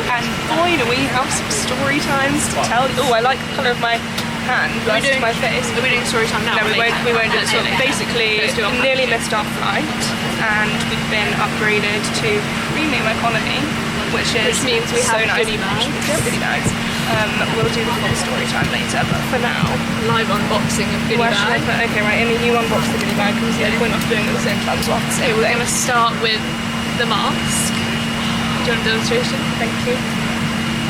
And boy, do we have some story times to tell. Oh, I like the colour of my hand versus my face. Are we doing story time now? No, we won't do it. So basically, nearly missed our flight, and we've been upgraded to premium economy, which means we have nice. goodie bags. We have goodie bags. We'll do the full story time later, but for now, live unboxing of goodie bag. Okay, right, Imi, you unbox the goodie bag because there's no point of doing it at the same time as well. So we're going to start with the mask. Do you want a demonstration? Thank you.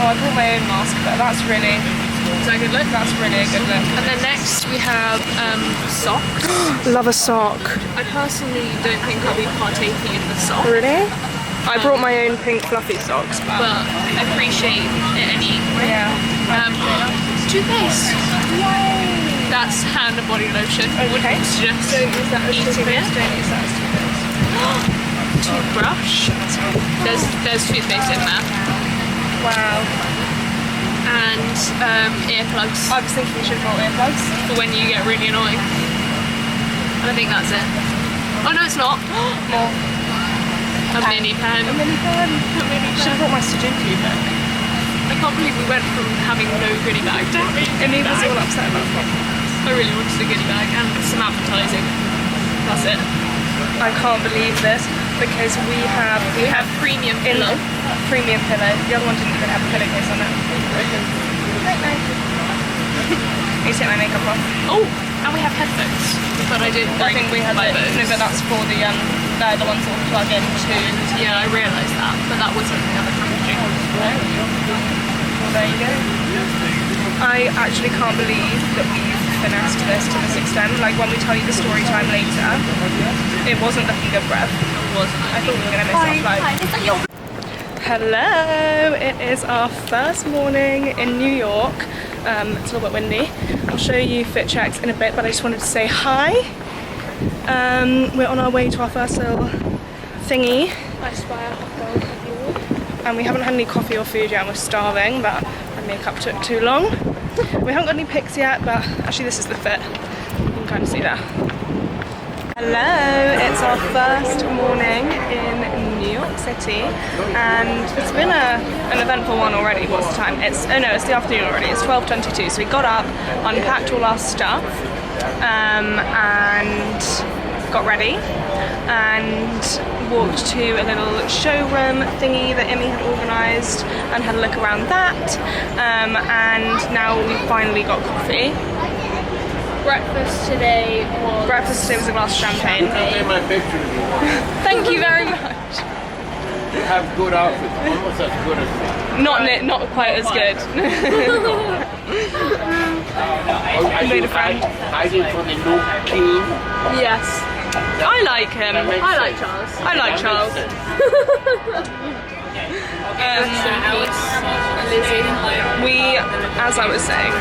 Oh, I brought my own mask, but that's really... Is that a good look? That's really a good look. And then next we have socks. Love a sock. I personally don't think I'll be partaking in the sock. Really? I brought my own pink fluffy socks, but I appreciate it anyway. Yeah. Toothpaste. Yay! That's hand and body lotion. Okay. Just don't use that as toothpaste. Don't use that as toothpaste. Toothbrush. There's toothpaste in there. Wow. And earplugs. I was thinking you should have brought earplugs for when you get really annoying. And I think that's it. Oh no, it's not. More. A mini pen. A mini pen. A mini pen. Should have brought my Sudoku book. I can't believe we went from having no goodie bag to Imi was all upset about that. I really wanted a goodie bag and some advertising. That's it. I can't believe this because we have premium pillow. Premium pillow. The other one didn't even have a pillowcase on it. You take my makeup off. Oh, and we have headphones. But I didn't. I think we have my no, but that's for the ones that will plug into. Yeah, I realised that, but that wasn't the other packaging. Well, there you go. I actually can't believe that we've finessed this to this extent. Like when we tell you the story time later, it wasn't looking good, Brev. It wasn't. I thought we were going to miss our flight. Hello, it is our first morning in New York. It's a little bit windy. I'll show you fit checks in a bit, but I just wanted to say hi. We're on our way to our first little thingy. And we haven't had any coffee or food yet and we're starving, but our makeup took too long. We haven't got any pics yet, but actually this is the fit. You can kind of see that. Hello, it's our first morning in New York City and it's been an eventful one already. What's the time? It's the afternoon already. It's 12:22, so we got up, unpacked all our stuff and got ready and walked to a little showroom thingy that Imi had organised and had a look around that and now we finally got coffee. Breakfast today was a glass of champagne. I'll take my picture. Thank you very much. You have good outfits, almost as good as me. Not quite as good. Made a friend. I did for the new king. Yes. I like him. I like Charles. I like Charles. We, as I was saying,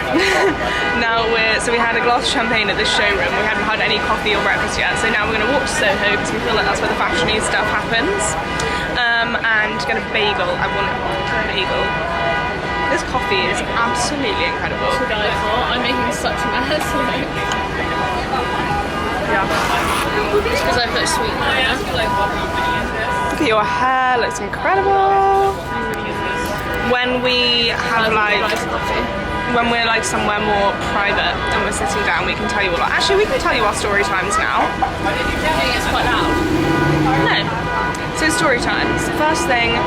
so we had a glass of champagne at this showroom. We hadn't had any coffee or breakfast yet, so now we're going to walk to Soho because we feel like that's where the fashiony stuff happens. And get a bagel. I want a bagel. This coffee is absolutely incredible. I'm making such a mess. Yeah. Because I put sweet in there. Look at your hair, looks incredible. When we have when we're like somewhere more private and we're sitting down, we can tell you all. Actually, we can tell you our story times now. I think it's quite loud. No. So story times. First thing,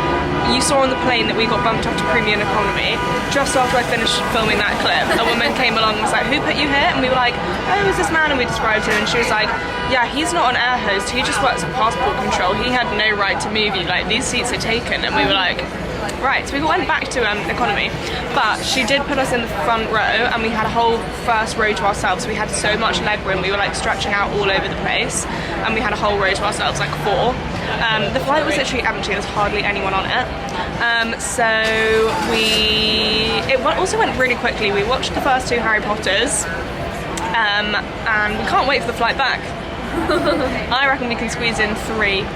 you saw on the plane that we got bumped up to premium economy. Just after I finished filming that clip, a woman came along and was like, "Who put you here?" And we were like, "Oh, it was this man," and we described him, and she was like, "Yeah, he's not an air host. He just works at passport control. He had no right to move you. Like these seats are taken." And we were like, right, so we went back to economy, but she did put us in the front row and we had a whole first row to ourselves. We had so much leg room, we were like stretching out all over the place and we had a whole row to ourselves, like 4. The flight was literally empty, there was hardly anyone on it. It also went really quickly. We watched the first 2 Harry Potters and we can't wait for the flight back. I reckon we can squeeze in 3.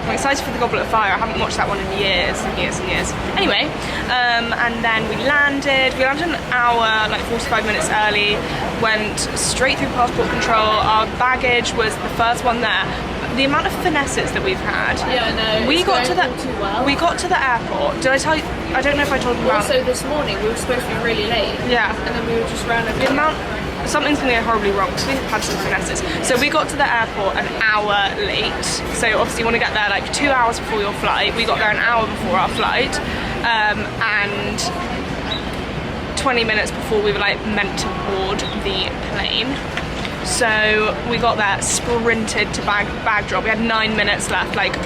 I'm excited for the Goblet of Fire. I haven't watched that one in years and years and years. Anyway, and then we landed an hour, like 45 minutes early, went straight through passport control. Our baggage was the first one there. the amount of finesses that we've had. Yeah, no. We got to the well. we got to the airport. Did I tell you? I don't know if I told you about. Also, this morning we were supposed to be really late. Yeah. And then we were just randomly. The amount. Something's going to go horribly wrong because we've had some finesses. So we got to the airport an hour late. So obviously you want to get there like 2 hours before your flight. We got there an hour before our flight, and 20 minutes before we were like meant to board the plane. So we got there, sprinted to bag drop. We had 9 minutes left. Like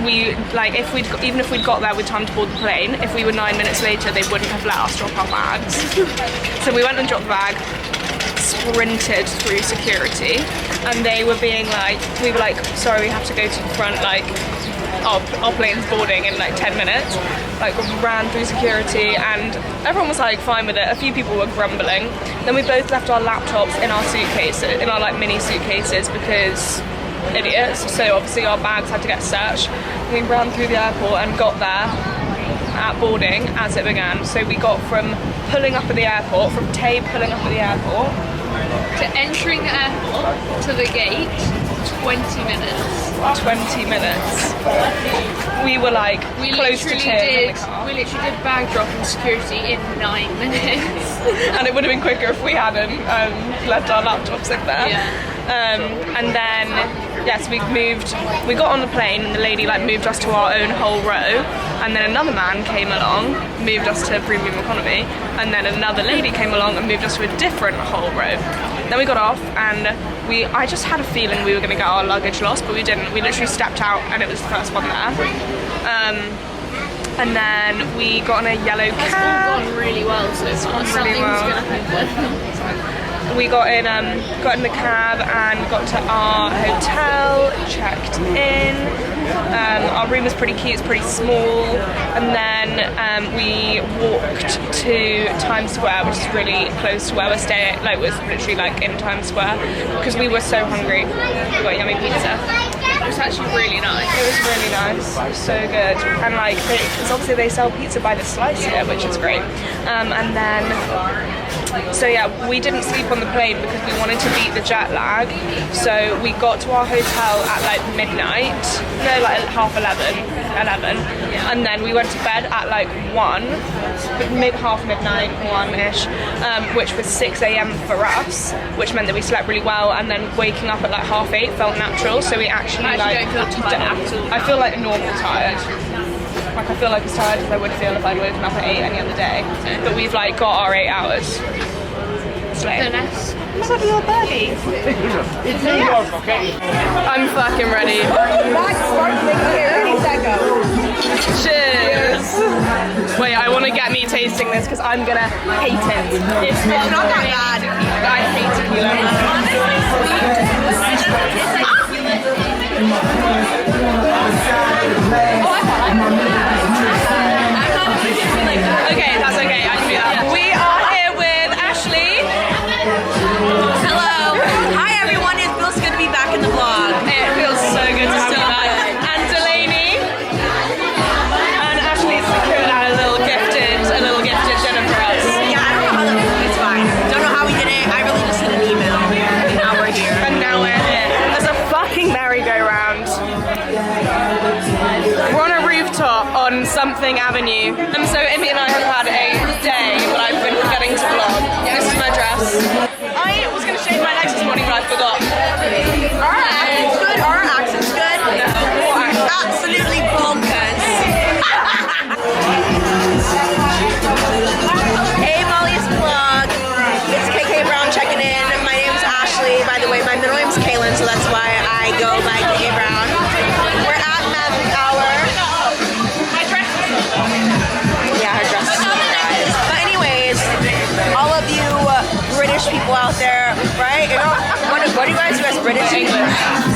even if we'd got there with time to board the plane, if we were 9 minutes later, they wouldn't have let us drop our bags. So we went and dropped the bag, sprinted through security, and they were being like, we were like, sorry, we have to go to the front, like our plane's boarding in like 10 minutes. Like ran through security, and everyone was like fine with it. A few people were grumbling. Then we both left our laptops in our suitcases, in our like mini suitcases, because idiots. So obviously our bags had to get searched. We ran through the airport and got there at boarding as it began. So we got from pulling up at the airport, from Tay pulling up at the airport to entering the airport to the gate, 20 minutes. 20 minutes. We were like close to tears in the car. We literally did bag drop in security in 9 minutes. And it would have been quicker if we hadn't left our laptops in there. Yeah. And then, yes, we got on the plane, and the lady like moved us to our own whole row, and then another man came along, moved us to premium economy, and then another lady came along and moved us to a different whole row. Then we got off, and I just had a feeling we were going to get our luggage lost, but we didn't. We literally stepped out, and it was the first one there. And then we got on a yellow cab. It's all gone really well so far. Really well. Something's going to happen. We got in the cab and got to our hotel, checked in. Our room was pretty cute, it's pretty small. And then we walked to Times Square, which is really close to where we're staying. Like, it was literally like in Times Square, because we were so hungry. We got yummy pizza. It was actually really nice. It was really nice. It was so good. And like, because obviously they sell pizza by the slice here, which is great. And then, so yeah, we didn't sleep on the plane because we wanted to beat the jet lag. So we got to our hotel at like midnight. No, like 11. And then we went to bed at like 1, half midnight, 1-ish, which was 6 a.m. for us, which meant that we slept really well, and then waking up at like 7:30 felt natural, so we actually like, don't feel tired at all. I feel like normal tired. Like I feel like as tired as I would feel if I'd woken up at 8 any other day. But we've like got our 8 hours. Slay. Goodness. Looks like your birdie. It's New York, okay? I'm fucking ready. Cheers. Wait, I want to get me tasting this because I'm gonna hate it. It's not that bad. I hate tequila. Okay, that's okay. I can do that. We are here with Ashley. Hello. Hi everyone, it feels good to be back in the vlog. It feels so good to have you back. And Delaney. And Ashley's secured out a little gifted dinner for us. Yeah, I don't know how it's fine. Don't know how we did it. I really just sent an email. And now we're here. And now we're here. There's a fucking merry-go-round. We're on a rooftop on Something Avenue. And so Imi and I have had a day that I've been forgetting to vlog. This is my dress. I was going to shave my legs this morning, but I forgot. Our accent's good. Our accent's good. Absolutely bonkers. Hey, Molly's vlog. It's KK Brown checking in. My name's Ashley. By the way, my middle name's Kaylin, so that's why I go by KK Brown. We're at Magic Hour. My dress is Yeah, her dress is so nice. But anyways, all of you British people out there, right? You know, what do you guys do as British? English.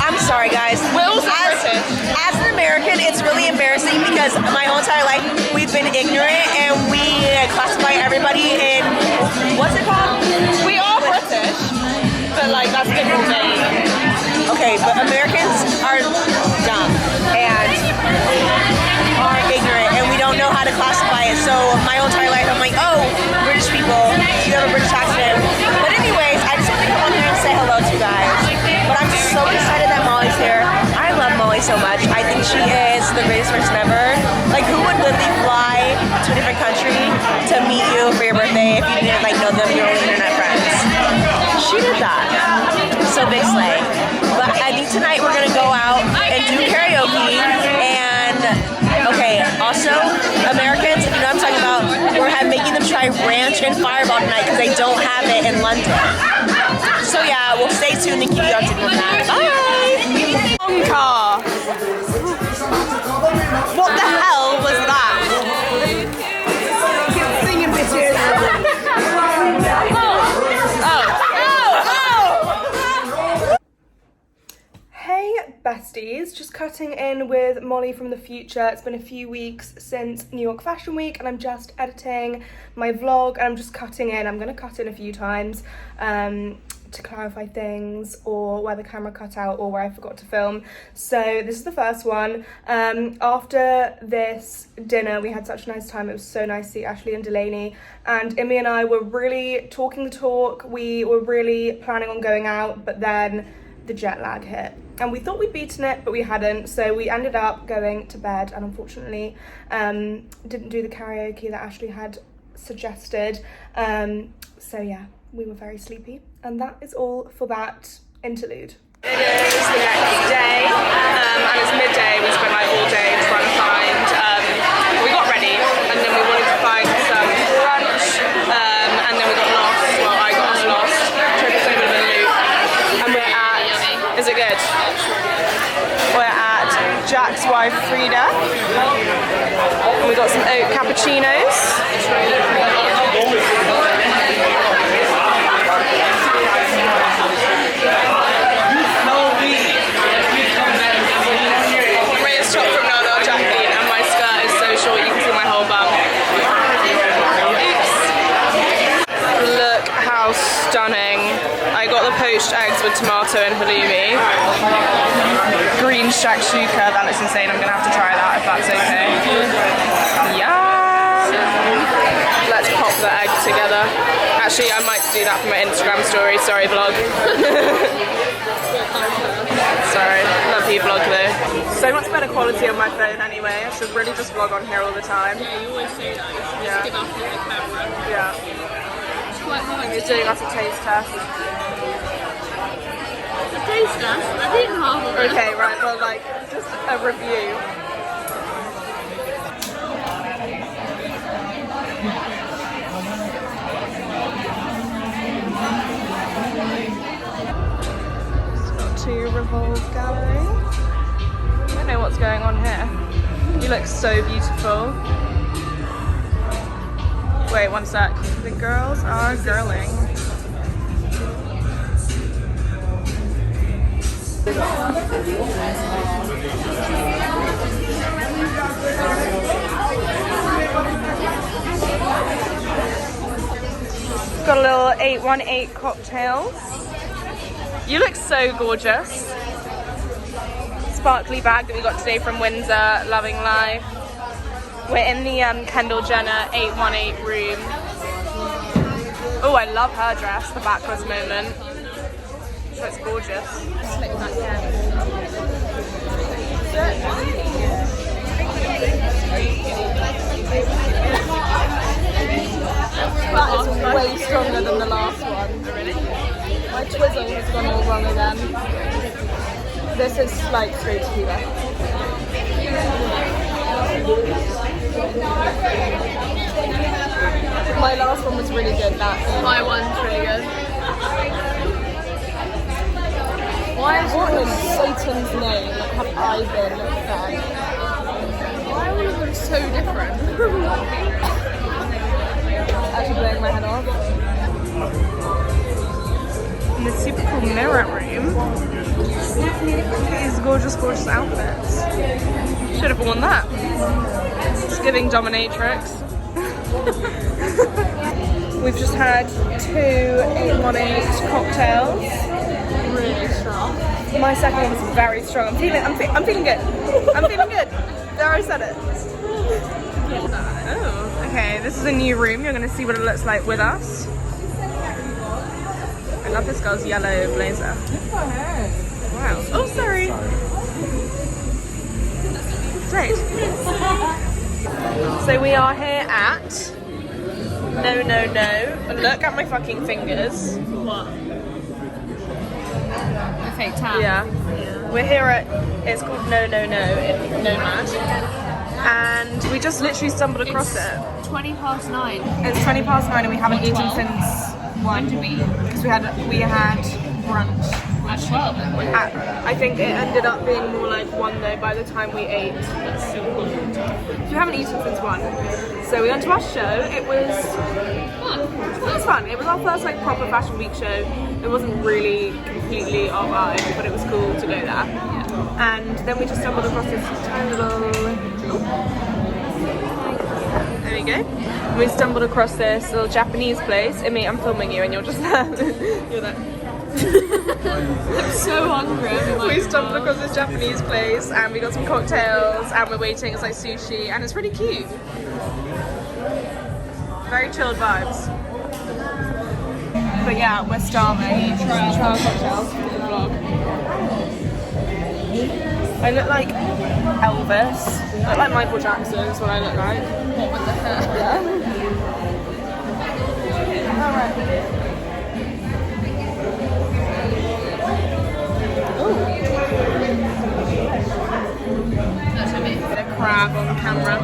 I'm sorry, guys. We're also as, British. As an American, it's really embarrassing because my whole entire life we've been ignorant and we classify everybody in, what's it called? We are British, but like that's a different thing. Okay, but Americans are dumb and are ignorant and we don't know how to classify it. So my whole entire life I'm like, oh, British people, you have a British accent. But anyways, I just want to come on here and say hello to you guys. But I'm so excited that Molly's if you didn't like know them, your own internet friends. She did that. So big slay. But I think tonight we're gonna go out and do karaoke and okay, also Americans, if you know what I'm talking about, we're making them try ranch and fireball tonight because they don't have it in London. So yeah, we'll stay tuned and keep you updated on that. Bye! Car. What the hell was that? Singing bitches. Hey besties, just cutting in with Molly from the future. It's been a few weeks since New York Fashion Week and I'm just editing my vlog and I'm just cutting in. I'm going to cut in a few times to clarify things or where the camera cut out or where I forgot to film. So this is the first one. After this dinner we had such a nice time. It was so nice to see Ashley and Delaney, and Imi and I were really talking the talk. We were really planning on going out, but then the jet lag hit and we thought we'd beaten it, but we hadn't, so we ended up going to bed and unfortunately didn't do the karaoke that Ashley had suggested. So yeah, we were very sleepy, and that is all for that interlude. It is the next day, and it's midday. We spent like all day trying to find, we got ready, and then we wanted to find some brunch, and then we got lost. Well, I got lost, took us over the loop, and we're at, is it good? We're at Jack's wife Frida, and we got some oat cappuccinos. Stunning. I got the poached eggs with tomato and halloumi. Green shakshuka, that looks insane. I'm gonna have to try that if that's okay. Yeah. Let's pop the egg together. Actually, I might do that for my Instagram story. Sorry, vlog. Sorry, love you, vlog though. So much better quality on my phone anyway. I should really just vlog on here all the time. Yeah, you always say that. Yeah. Give up the camera. Yeah. You're doing us a taste test. A taste test? I've eaten half of it. Okay, right, well, like, just a review. Got to Revolve Gallery. I don't know what's going on here. You look so beautiful. Wait, one sec. The girls are girling. Got a little 818 cocktails. You look so gorgeous. Sparkly bag that we got today from Windsor, loving life. We're in the Kendall Jenner 818 room. Oh, I love her dress, the backless moment. So it's gorgeous. Slick back hair. That is way stronger than the last one. Really? My twizzle has gone all wrong again. This is like straight tequila. My last one was really good. My one's really good. What in Satan's name have I been fed? Why are all of them so different? Actually blowing my head off. In the super cool mirror room. Look at these gorgeous, gorgeous outfits. Should have worn that. It's giving dominatrix. We've just had 2 818 cocktails. Really strong. My second one was very strong. I'm feeling good. I'm feeling good. There, I said it. Oh, okay. This is a new room. You're going to see what it looks like with us. I love this girl's yellow blazer. Wow. Oh, sorry. Great. So we are here at No, no, no. Look at my fucking fingers. What? A fake tan? Yeah. We're here at, it's called No, No, No in Nomad. And we just literally stumbled across it. 9:20. It's 9:20 and we haven't eaten 12. since When did we eat? because we had brunch. At 12. I think it ended up being more like 1 though by the time we ate. So we haven't eaten since 1. So we went to our show. It was fun. It was our first like proper fashion week show. It wasn't really completely our vibe, but it was cool to go there. Yeah. And then we just stumbled across this tiny little. There we go. We stumbled across this little Japanese place. Imi, I'm filming you and you're just there. You're there. I'm so hungry. We stumbled across this Japanese place and we got some cocktails and we're waiting. It's like sushi and it's really cute. Very chilled vibes. But yeah, we're starving. Try our cocktails for the vlog. I look like Elvis. I look like Michael Jackson is what I look like. What with the hair? Yeah. Alright. That's me. Get a crab on camera.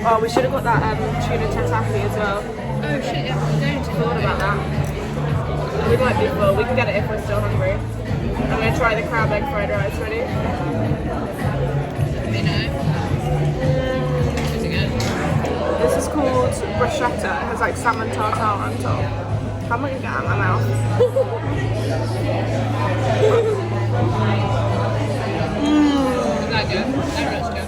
Oh, we should have got that tuna tataki as well. Oh shit, yeah, I'm going to. Thought about that. We might be full. We can get it if we're still hungry. I'm going to try the crab egg fried rice. Ready? Let me know. Is it good? This is called bruschetta. It has like salmon tartare on top. How am I going to get out of my mouth? Is that good? That was good.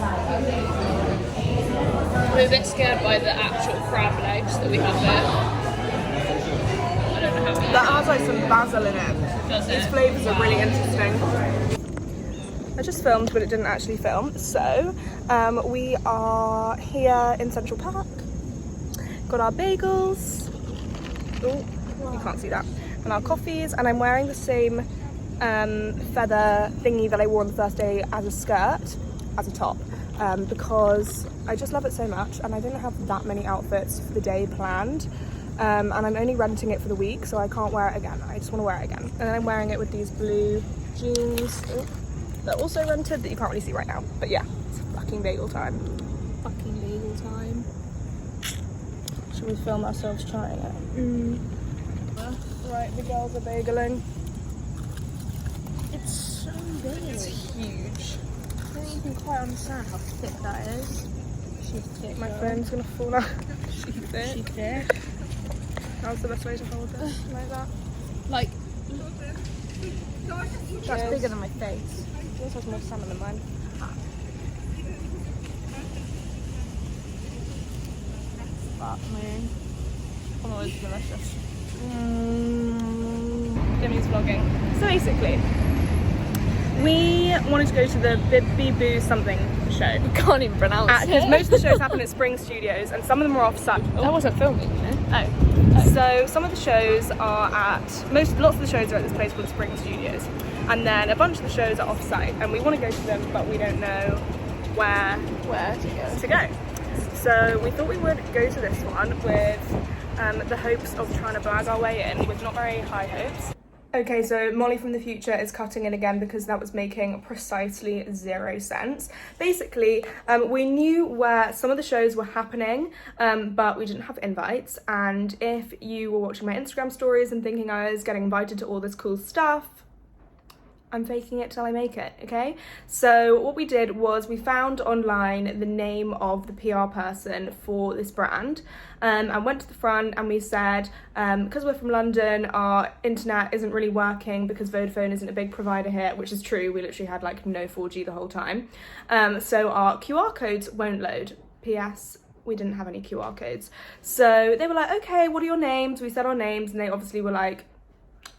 We're a bit scared by the actual crab legs that we have there. I don't know how many. That has like some basil in it. Does These it? flavours are really interesting. I just filmed, but it didn't actually film. So, we are here in Central Park. Got our bagels. Oh, you can't see that. And our coffees. And I'm wearing the same feather thingy that I wore on the first day as a skirt, as a top, because I just love it so much. And I didn't have that many outfits for the day planned. And I'm only renting it for the week, so I can't wear it again. I just want to wear it again. And then I'm wearing it with these blue jeans that are also rented that you can't really see right now. But yeah, it's fucking bagel time. Fucking bagel time. Should we film ourselves trying it? Right, the girls are bageling. It's so big. It's huge. I don't even quite understand how thick that is. She's thick. My phone's gonna fall out. She's thick. She's thick. How's the best way to hold this? Like that? Like, Cheers. that's bigger than my face. Yours has more salmon than mine. Fuck me. Oh, it's delicious. Jimmy's vlogging. So basically, we wanted to go to the Bibby Boo something show. Can't even pronounce it. Because most of the shows happen at Spring Studios and some of them are off-site. That wasn't filming, you know? Oh. So some of the shows are lots of the shows are at this place called Spring Studios. And then a bunch of the shows are off-site and we want to go to them, but we don't know where to go. So we thought we would go to this one with the hopes of trying to blag our way in with not very high hopes. Okay, so Molly from the future is cutting in again because that was making precisely 0 sense. Basically, we knew where some of the shows were happening, but we didn't have invites. And if you were watching my Instagram stories and thinking I was getting invited to all this cool stuff, I'm faking it till I make it, okay? So what we did was we found online the name of the PR person for this brand and went to the front and we said, because we're from London, our internet isn't really working because Vodafone isn't a big provider here, which is true. We literally had like no 4G the whole time. So our QR codes won't load. PS, we didn't have any QR codes. So they were like, okay, what are your names? We said our names and they obviously were like,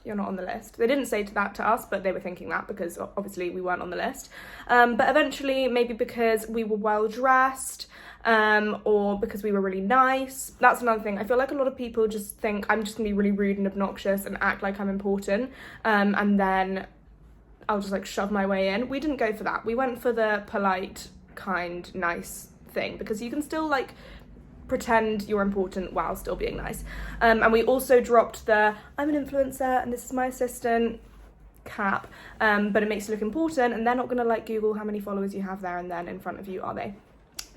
you're not on the list. They didn't say that to us, but they were thinking that because obviously we weren't on the list. But eventually, maybe because we were well dressed or because we were really nice. That's another thing. I feel like a lot of people just think I'm just gonna be really rude and obnoxious and act like I'm important. And then I'll just like shove my way in. We didn't go for that. We went for the polite, kind, nice thing, because you can still like pretend you're important while still being nice. And we also dropped the I'm an influencer and this is my assistant cap, but it makes you look important, and they're not gonna like Google how many followers you have there and then in front of you, are they?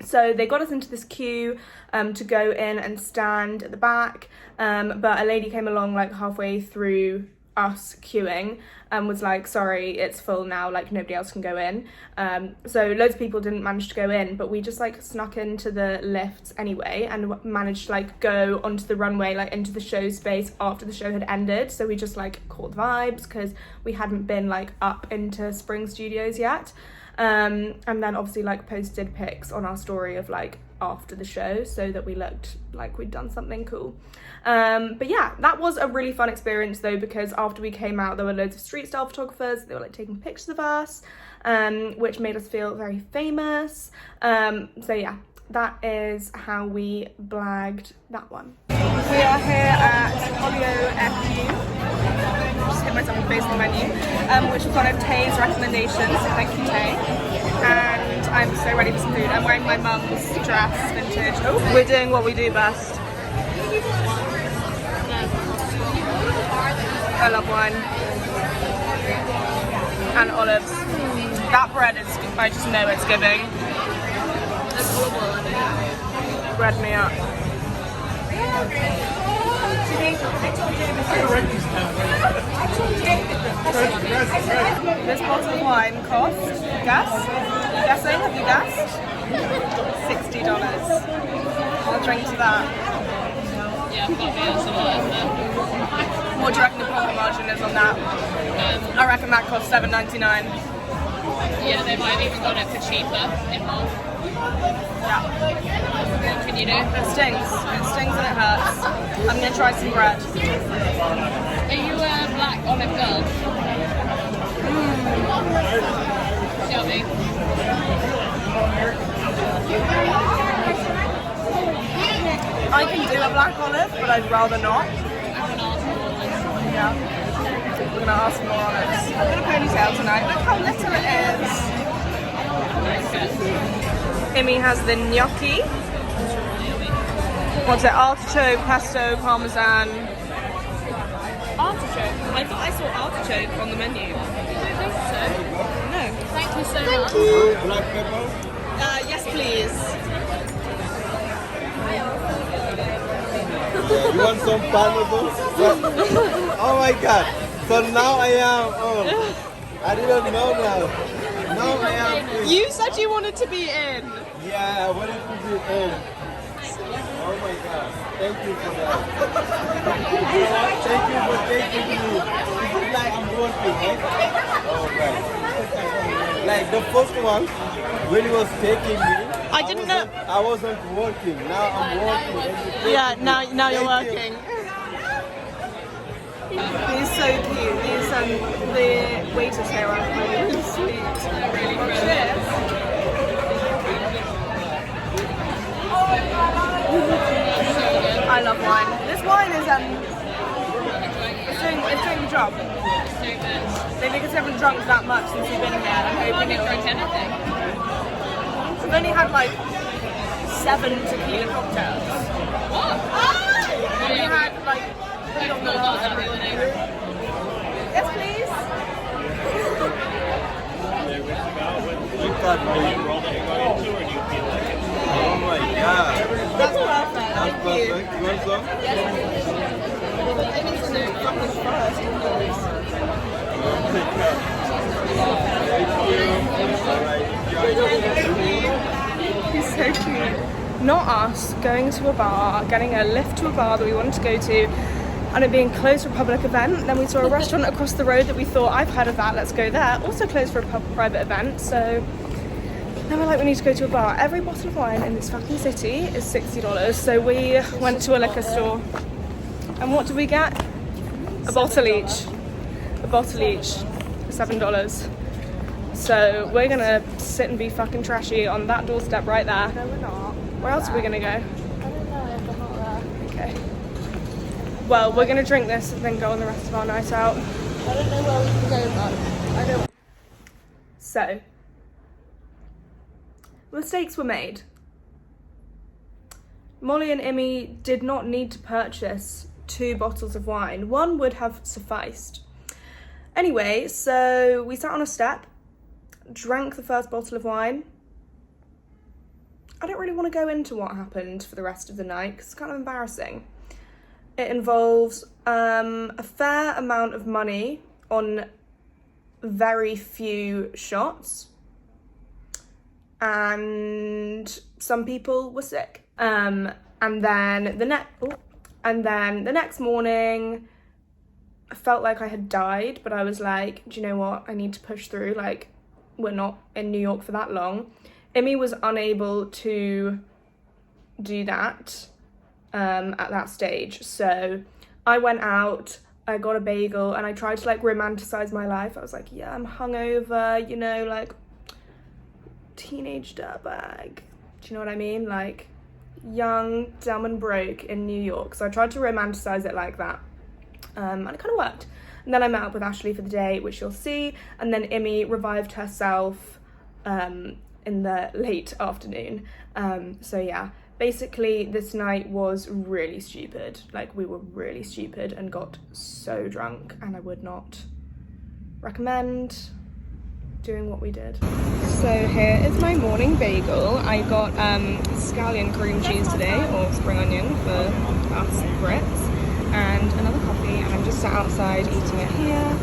So they got us into this queue to go in and stand at the back, but a lady came along like halfway through us queuing and was like, sorry, it's full now, like nobody else can go in. So loads of people didn't manage to go in, but we just like snuck into the lifts anyway and managed to like go onto the runway, like into the show space after the show had ended. So we just like caught the vibes because we hadn't been like up into Spring Studios yet. And then obviously like posted pics on our story of like after the show so that we looked like we'd done something cool. But yeah, that was a really fun experience though, because after we came out there were loads of street style photographers. They were like taking pictures of us, which made us feel very famous. So yeah, that is how we blagged that one. We are here at OOOTDS. Just hit myself in the face on the menu, which was one of Tay's recommendations, so thank you Tay. And I'm so ready for some food. I'm wearing my mum's dress, vintage. Oh, we're doing what we do best. I love wine. And olives. That bread is, I just know it's giving. Bread me up. This bottle of wine cost, guess? Guessing? Have you guessed? $60. I'll drink to that. Yeah, What do you reckon the profit margin is on that? I reckon that costs $7.99. yeah, they might have even got it for cheaper in bulk. Yeah. What can you do? It stings. It stings and it hurts. I'm gonna try some bread. Are you a black olive girl? Shelby? I can do a black olive, but I'd rather not. Yeah. We're gonna ask more olives. I've got a ponytail tonight. Look how little it is. Imi has the gnocchi. What's it? Artichoke, pesto, parmesan. Artichoke? I thought I saw artichoke on the menu. I don't think so. No. Thank you so much. Black pepper? Yes, please. You want some pineapple? Oh my god. So now I am, I didn't know that. Now I am in. You said you wanted to be in. Yeah, I wanted to be in. Oh my god. Thank you for that. Thank you for taking me. It's like I'm working, right? Oh, right. Like the first one, when he was taking me, I didn't know. I wasn't working. Now I'm working. Yeah, now you're Thank you. working. He's so cute. These the waiters here are really sweet. Really cheers. I love wine. This wine is it's doing the job. Maybe because I haven't drunk that much since we've been here. I'm hoping it'll drink anything. We've only had like 7 tequila cocktails. What? We had like 3 on the last. Yes, please. Oh my god. That's perfect. That's Thank you. perfect. You want some? He's so cute. Not us going to a bar, getting a lift to a bar that we wanted to go to, and it being closed for a public event. Then we saw a restaurant across the road that we thought, I've heard of that, let's go there. Also closed for a private event, so then we're like, we need to go to a bar. Every bottle of wine in this fucking city is $60, so we went to a liquor store. And what did we get? A bottle each. A bottle each for $7. So we're gonna sit and be fucking trashy on that doorstep right there. No, we're not. Where else are we gonna go? I don't know if we're not there. Okay. Well, we're gonna drink this and then go on the rest of our night out. I don't know where we can go, but I don't. So, mistakes were made. Molly and Imi did not need to purchase 2 bottles of wine. 1 would have sufficed. Anyway, so we sat on a step, drank the first bottle of wine. I don't really want to go into what happened for the rest of the night because it's kind of embarrassing. It involves a fair amount of money on very few shots, and some people were sick. And then the next morning, I felt like I had died, but I was like, do you know what? I need to push through. Like, we're not in New York for that long. Imi was unable to do that at that stage. So I went out, I got a bagel, and I tried to like romanticize my life. I was like, yeah, I'm hungover, you know, like teenage dirtbag. Do you know what I mean? Like young, dumb and broke in New York. So I tried to romanticize it like that. And it kind of worked. And then I met up with Ashley for the day, which you'll see. And then Imi revived herself in the late afternoon. So yeah, basically this night was really stupid. Like, we were really stupid and got so drunk, and I would not recommend doing what we did. So here is my morning bagel. I got scallion cream cheese today, or spring onion for us Brits, and another coffee, and I'm just sat outside eating it here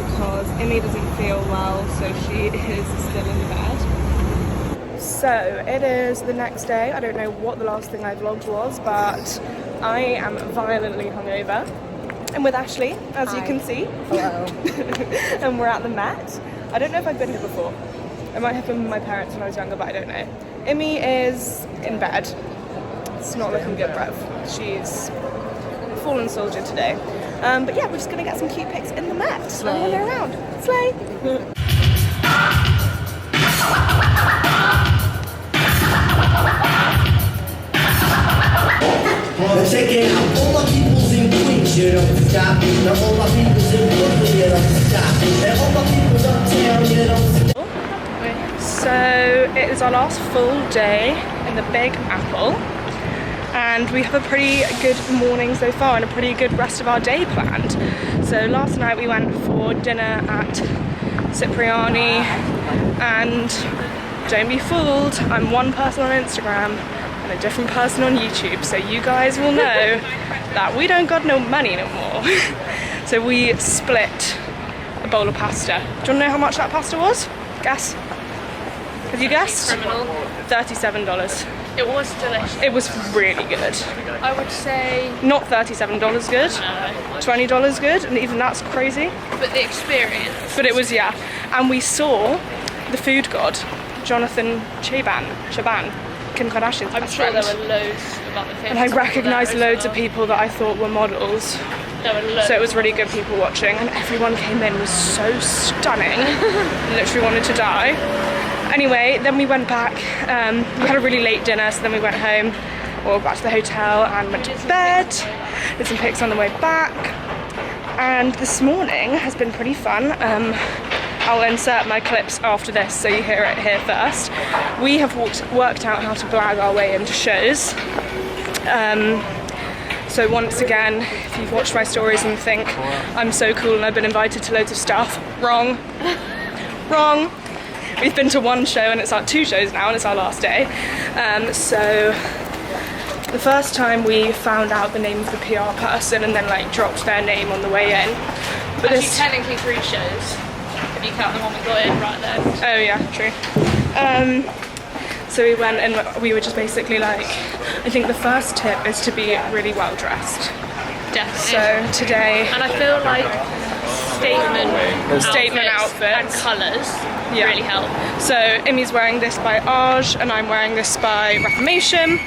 because Imi doesn't feel well, so she is still in bed. So it is the next day. I don't know what the last thing I vlogged was, but I am violently hungover. I'm with Ashley, as you can see. Hello. And we're at the Met. I don't know if I've been here before. I might have been with my parents when I was younger, but I don't know. Imi is in bed. It's not looking good, bruv. She's a fallen soldier today. But yeah, we're just gonna get some cute pics in the Met. Slay. And wander around. Slay. Checking out all my peoples in Queens, you don't stop. Now all my peoples in Brooklyn, you don't stop. And all my peoples uptown, you don't stop. So it is our last full day in the Big Apple, and we have a pretty good morning so far and a pretty good rest of our day planned. So last night we went for dinner at Cipriani, and don't be fooled, I'm one person on Instagram and a different person on YouTube, so you guys will know that we don't got no money no more. So we split a bowl of pasta. Do you want to know how much that pasta was? Guess. Have you guessed? Criminal. $37. It was delicious. It was really good. I would say Not $37 good, $20 good, and even that's crazy. but the experience. But it was, yeah. And we saw the food god, Jonathan Chaban, Kim Kardashian's I'm best sure friend. there were loads of other things. And I recognised loads of people that I thought were models. There were loads. So it was really good people watching, and everyone came in was so stunning. Literally wanted to die. Anyway, then we went back. We had a really late dinner, so then we went home, or back to the hotel and went to bed. Did some pics on the way back. And this morning has been pretty fun. I'll insert my clips after this so you hear it here first. We have worked out how to blag our way into shows. So once again, if you've watched my stories and think I'm so cool and I've been invited to loads of stuff, wrong. Wrong. We've been to one show, and it's our 2 shows now, and it's our last day. So the first time we found out the name of the PR person and then like dropped their name on the way in. But Actually, this, technically 3 shows. If you count the one we got in right then. oh yeah, true. So we went and we were just basically like, I think the first tip is to be really well dressed. Definitely. So today, And I feel like statement outfits and colours Yeah. really help. so Imi's wearing this by Arj and I'm wearing this by Reformation.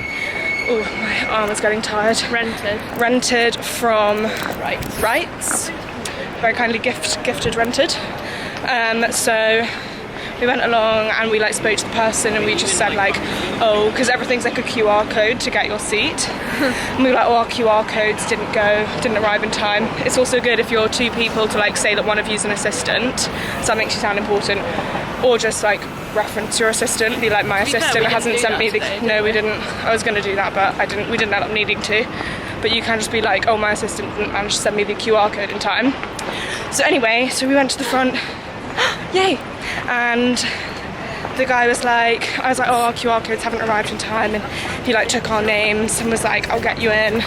Oh, my arm is getting tired. Rented from Rites. Very kindly gifted rented. So we went along and we like spoke to the person and we just said like, oh, because everything's like a QR code to get your seat. And we were like, oh, our QR codes didn't arrive in time. It's also good if you're 2 people to like say that one of you's an assistant, so that makes you sound important, or just like reference your assistant, be like, my be fair, assistant we hasn't didn't do sent me the, that today, no we didn't, I was going to do that but we didn't end up needing to, but you can just be like, oh, my assistant didn't manage to send me the QR code in time. So anyway, so we went to the front, yay, and the guy was like, I was like, oh, our QR codes haven't arrived in time, and he like took our names and was like, I'll get you in.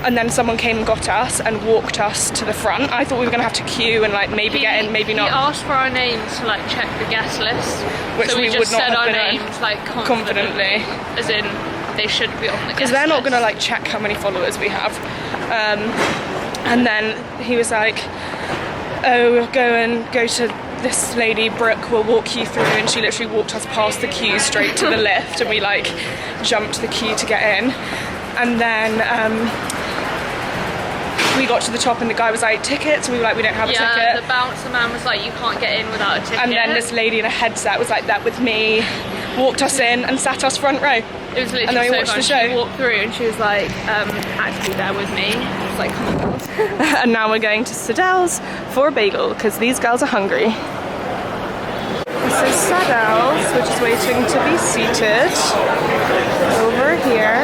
And then someone came and got us and walked us to the front. I thought we were gonna have to queue and like maybe get in, maybe not. He asked for our names to like check the guest list, Which so we we just would not said have our been on. names like Confidently. as in they should be on the guest Because they're not list. gonna like check how many followers we have. And then he was like, oh, go to this lady, Brooke will walk you through, and she literally walked us past the queue straight to the lift, and we like jumped the queue to get in. And then we got to the top and the guy was like, tickets, and we were like, we don't have a Yeah, ticket. the bouncer man was like, you can't get in without a ticket. And then this lady in a headset was like that with me, walked us in and sat us front row. It was literally and then we so watched fun. the show. She walked through and she was like, actually bear with me. I was like, come on girls. And now we're going to Sadell's for a bagel because these girls are hungry. This is Sadell's, which is waiting to be seated over here.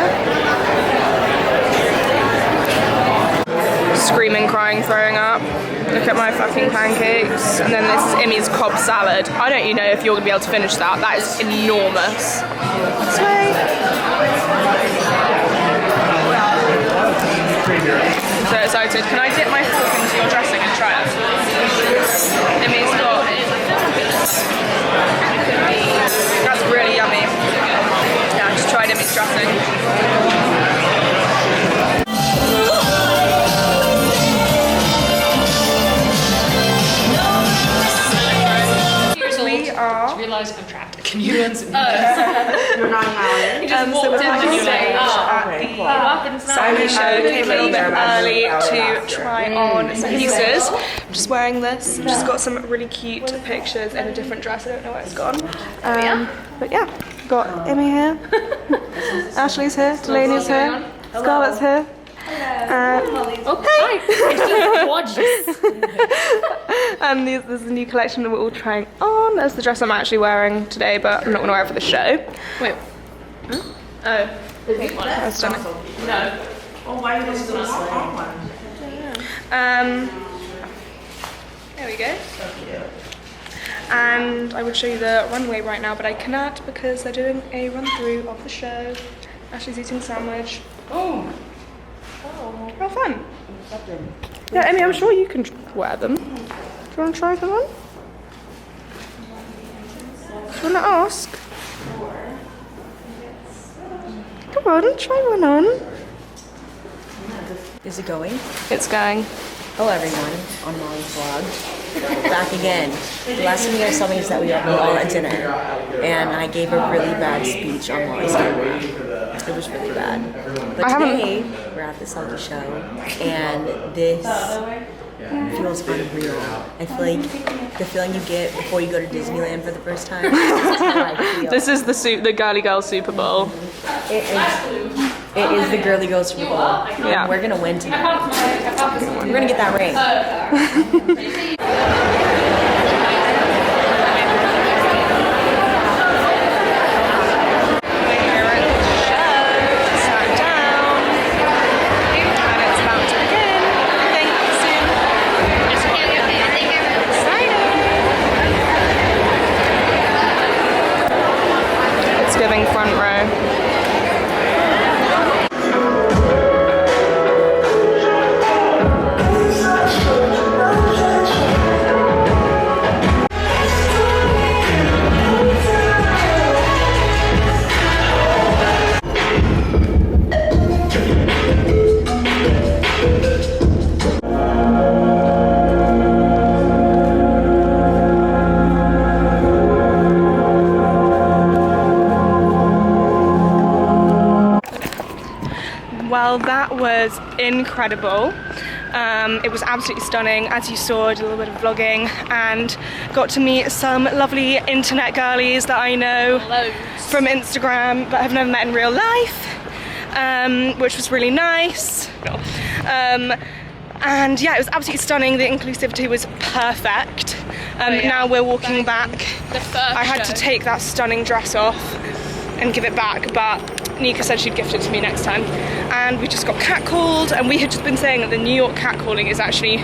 Screaming, crying, throwing up. Look at my fucking pancakes. And then this is Imi's Cobb salad. I don't even know if you're gonna be able to finish that. That is enormous. This way. I'm so excited. Can I dip my fork into your dressing and try it? Imi's got. That's really yummy. Yeah, I just tried Imi's dressing. We are. Realised I'm trapped. Can you answer me? You're not Howard. He just So walked we're in and backstage you were like, at the Selkie show. Came a little bit early to try on some pieces. I'm just wearing this. Just got some really cute pictures in a different dress. I don't know where it's gone. But yeah, got Imi here. Ashley's here. Delaney's here. Scarlett's here. And this is a new collection that we're all trying on. That's the dress I'm actually wearing today, but I'm not going to wear it for the show. Wait. Oh. That's stunning. No. Oh, why are you just doing one? There we go. And I would show you the runway right now, but I cannot because they're doing a run through of the show. Ashley's eating a sandwich. Oh. Real fun. Yeah, Imi, I'm sure you can wear them. Do you want to try them on? Do you want to ask? Come on, try one on. Is it going? It's going. Hello everyone, on Molly's vlog. Back again. The last thing you guys saw me is that we were all at dinner, and I gave a really bad speech on Molly's camera. It was really bad. But today, we're at the Selkie show, and this feels unreal. I feel like the feeling you get before you go to Disneyland for the first time. That's how I feel. This is the Girly Girl Super Bowl. It is the Girly Girl Super Bowl. Yeah. And we're gonna win tonight. We're gonna get that ring. Giving front row. Well, that was incredible. It was absolutely stunning. As you saw, I did a little bit of vlogging and got to meet some lovely internet girlies that I know from Instagram but have never met in real life, which was really nice. And yeah, it was absolutely stunning. The inclusivity was perfect. Now we're walking back The first I had to take that stunning dress off and give it back, but Nika said she'd gift it to me next time. And we just got catcalled, and we had just been saying that the New York catcalling is actually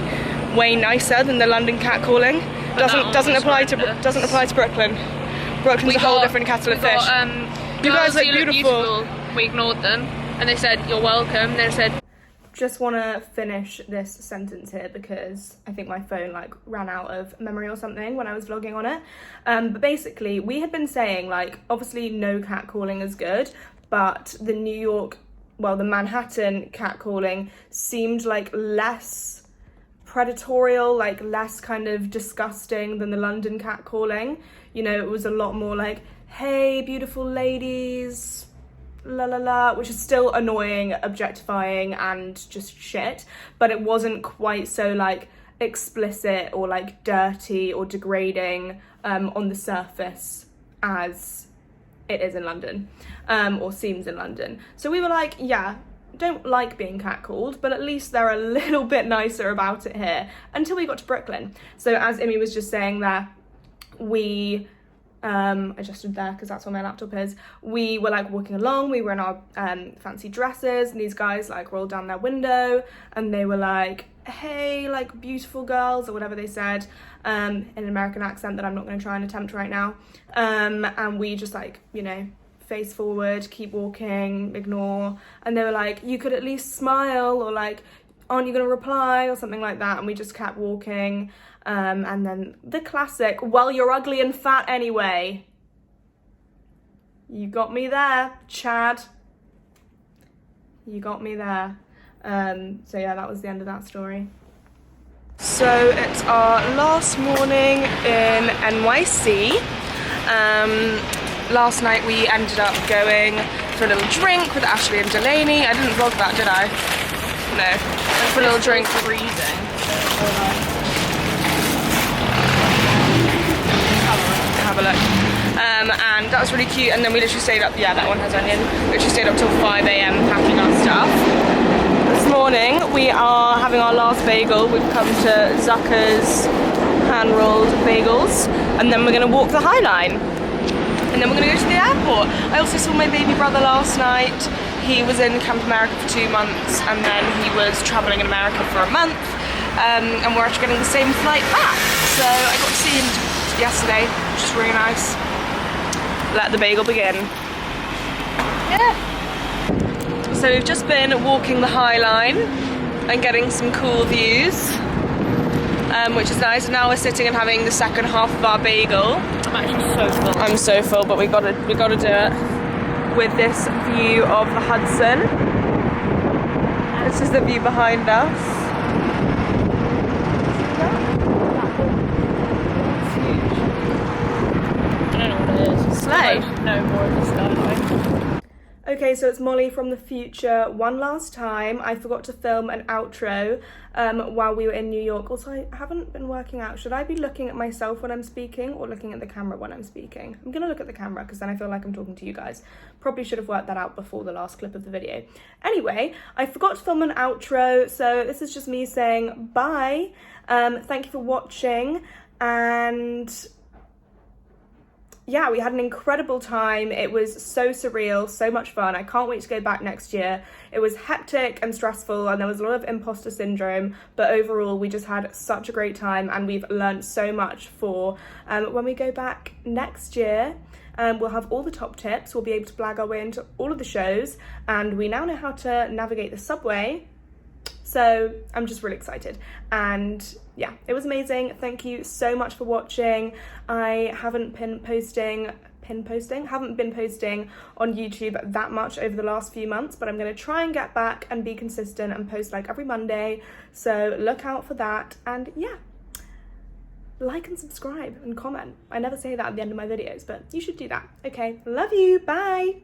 way nicer than the London catcalling. Doesn't apply to Brooklyn. Brooklyn's a whole different kettle of fish. You guys look beautiful. We ignored them, and they said you're welcome. Then said. Just want to finish this sentence here because I think my phone like ran out of memory or something when I was vlogging on it. But basically we had been saying like obviously no catcalling is good, but the the Manhattan catcalling seemed like less predatorial, like less kind of disgusting than the London catcalling. You know, it was a lot more like, hey beautiful ladies, la la la, which is still annoying, objectifying and just shit, but it wasn't quite so like explicit or like dirty or degrading on the surface as it is in London, or seems in London. So we were like, yeah, don't like being catcalled, but at least they're a little bit nicer about it here, until we got to Brooklyn. So as Imi was just saying there, we I just stood there because that's where my laptop is. We were like walking along, we were in our fancy dresses, and these guys like rolled down their window and they were like, hey, like beautiful girls, or whatever they said, in an American accent that I'm not going to try and attempt right now. And we just like, you know, face forward, keep walking, ignore, and they were like, you could at least smile, or like, aren't you going to reply, or something like that. And we just kept walking. And then the classic, well, you're ugly and fat anyway. You got me there, Chad. You got me there. So yeah, that was the end of that story. So it's our last morning in NYC. Last night we ended up going for a little drink with Ashley and Delaney. I didn't vlog that, did I? No. For a little drink. Freezing. Have a look. And that was really cute, and then we literally stayed up, yeah, that one has onion, literally stayed up till 5 AM packing our stuff. This morning we are having our last bagel. We've come to Zucker's hand-rolled bagels, and then we're going to walk the High Line, and then we're going to go to the airport. I also saw my baby brother last night. He was in Camp America for 2 months, and then he was travelling in America for a month, and we're actually getting the same flight back, so I got to see him yesterday, which is really nice. Let the bagel begin. Yeah. So we've just been walking the High Line and getting some cool views, which is nice. Now we're sitting and having the second half of our bagel. I'm actually so full. I'm so full, but we gotta do it with this view of the Hudson. This is the view behind us. No more of this stuff. Okay, so it's Molly from the future. One last time, I forgot to film an outro while we were in New York. Also, I haven't been working out. Should I be looking at myself when I'm speaking or looking at the camera when I'm speaking? I'm gonna look at the camera because then I feel like I'm talking to you guys. Probably should have worked that out before the last clip of the video. Anyway, I forgot to film an outro, so this is just me saying bye. Thank you for watching, and yeah, we had an incredible time. It was so surreal, so much fun. I can't wait to go back next year. It was hectic and stressful, and there was a lot of imposter syndrome, but overall we just had such a great time, and we've learned so much for when we go back next year. We'll have all the top tips. We'll be able to blag our way into all of the shows, and we now know how to navigate the subway. So I'm just really excited, and yeah, it was amazing. Thank you so much for watching. I haven't been posting on YouTube that much over the last few months, but I'm going to try and get back and be consistent and post like every Monday, so look out for that. And yeah, like and subscribe and comment. I never say that at the end of my videos, but you should do that. Okay, love you, bye.